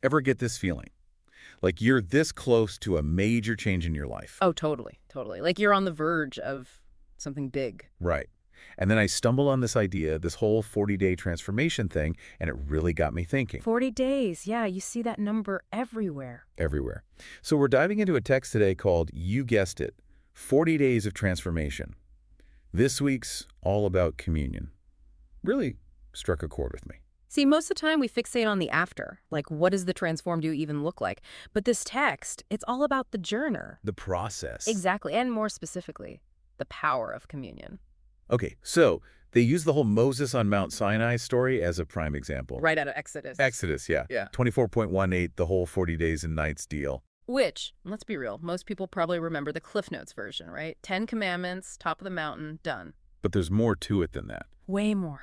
Ever get this feeling? Like you're this close to a major change in your life. Oh, totally, totally. Like you're on the verge of something big. Right. And then I stumbled on this idea, this whole 40-day transformation thing, and it really got me thinking 40 days. Yeah, you see that number everywhere. everywhere. So we're diving into a text today called, you guessed it, 40 Days of Transformation. This week's all about communion. Really struck a chord with me. See, most of the time we fixate on the after, like what does the transformed you even look like? But this text, it's all about the journey. The process. Exactly, and more specifically, the power of communion. Okay, so they use the whole Moses on Mount Sinai story as a prime example. Right out of Exodus. Exodus, yeah. Yeah. 24.18, the whole 40 days and nights deal. Which, let's be real, most people probably remember the Cliff Notes version, right? 10 Commandments, top of the mountain, done. But there's more to it than that. Way more.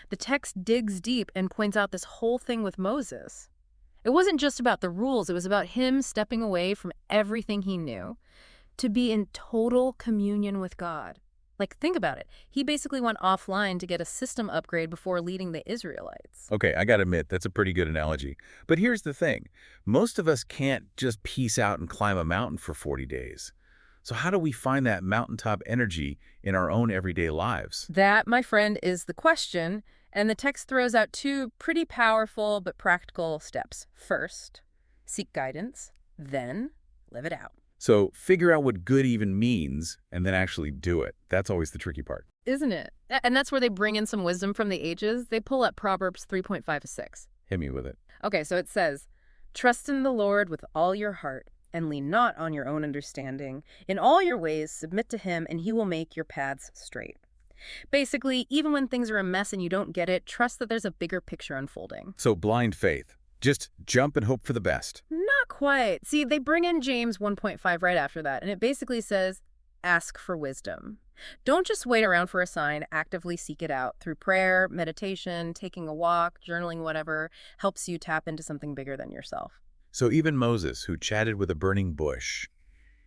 The text digs deep and points out this whole thing with Moses. It wasn't just about the rules, it was about him stepping away from everything he knew to be in total communion with God. Like, think about it. He basically went offline to get a system upgrade before leading the Israelites. Okay, I gotta admit, that's a pretty good analogy. But here's the thing. Most of us can't just peace out and climb a mountain for 40 days. So how do we find that mountaintop energy in our own everyday lives? That, my friend, is the question, and the text throws out two pretty powerful but practical steps. First, seek guidance, then live it out. So figure out what good even means and then actually do it. That's always the tricky part. Isn't it? And that's where they bring in some wisdom from the ages. They pull up Proverbs 3.5-6. Hit me with it. Okay, so it says, trust in the Lord with all your heart and lean not on your own understanding. In all your ways, submit to him, and he will make your paths straight. Basically, even when things are a mess and you don't get it, trust that there's a bigger picture unfolding. So blind faith. Just jump and hope for the best. Not quite. See, they bring in James 1.5 right after that, and it basically says, ask for wisdom. Don't just wait around for a sign, actively seek it out. Through prayer, meditation, taking a walk, journaling, whatever, helps you tap into something bigger than yourself. So even Moses, who chatted with a burning bush,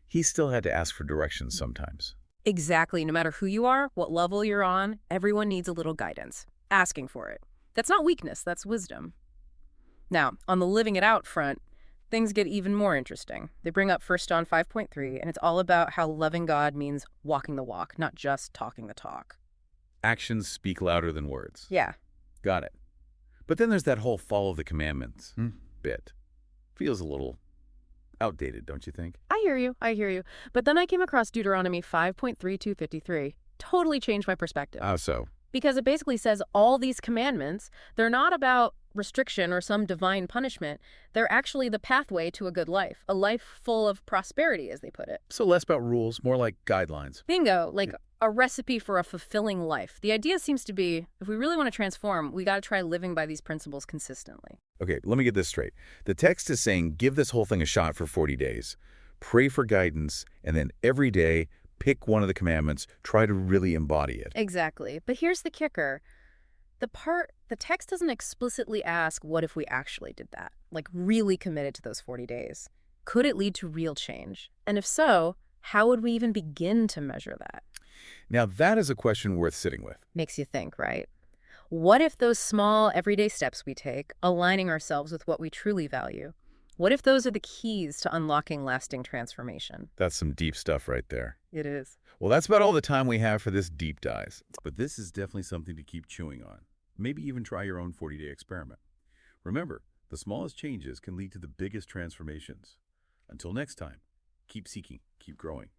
he still had to ask for directions sometimes. Exactly. No matter who you are, what level you're on, everyone needs a little guidance. Asking for it. That's not weakness, that's wisdom. Now, on the living it out front, things get even more interesting. They bring up 1 John 5.3, and it's all about how loving God means walking the walk, not just talking the talk. Actions speak louder than words. Yeah. Got it. But then there's that whole follow the commandments bit. Feels a little outdated, don't you think? I hear you. But then I came across Deuteronomy 5.3253. Totally changed my perspective. How so? Because it basically says all these commandments, they're not about restriction or some divine punishment. They're actually the pathway to a good life, a life full of prosperity, as they put it. So less about rules, more like guidelines. Bingo, like a recipe for a fulfilling life. The idea seems to be, if we really want to transform, we got to try living by these principles consistently. Okay, let me get this straight. The text is saying give this whole thing a shot for 40 days. Pray for guidance, and then every day pick one of the commandments, try to really embody it. Exactly. But here's the kicker. The text doesn't explicitly ask what if we actually did that, like really committed to those 40 days. Could it lead to real change? And if so, how would we even begin to measure that? Now, that is a question worth sitting with. Makes you think, right? What if those small everyday steps we take, aligning ourselves with what we truly value, what if those are the keys to unlocking lasting transformation? That's some deep stuff right there. It is. Well, that's about all the time we have for this deep dive. But this is definitely something to keep chewing on. Maybe even try your own 40-day experiment. Remember, the smallest changes can lead to the biggest transformations. Until next time, keep seeking, keep growing.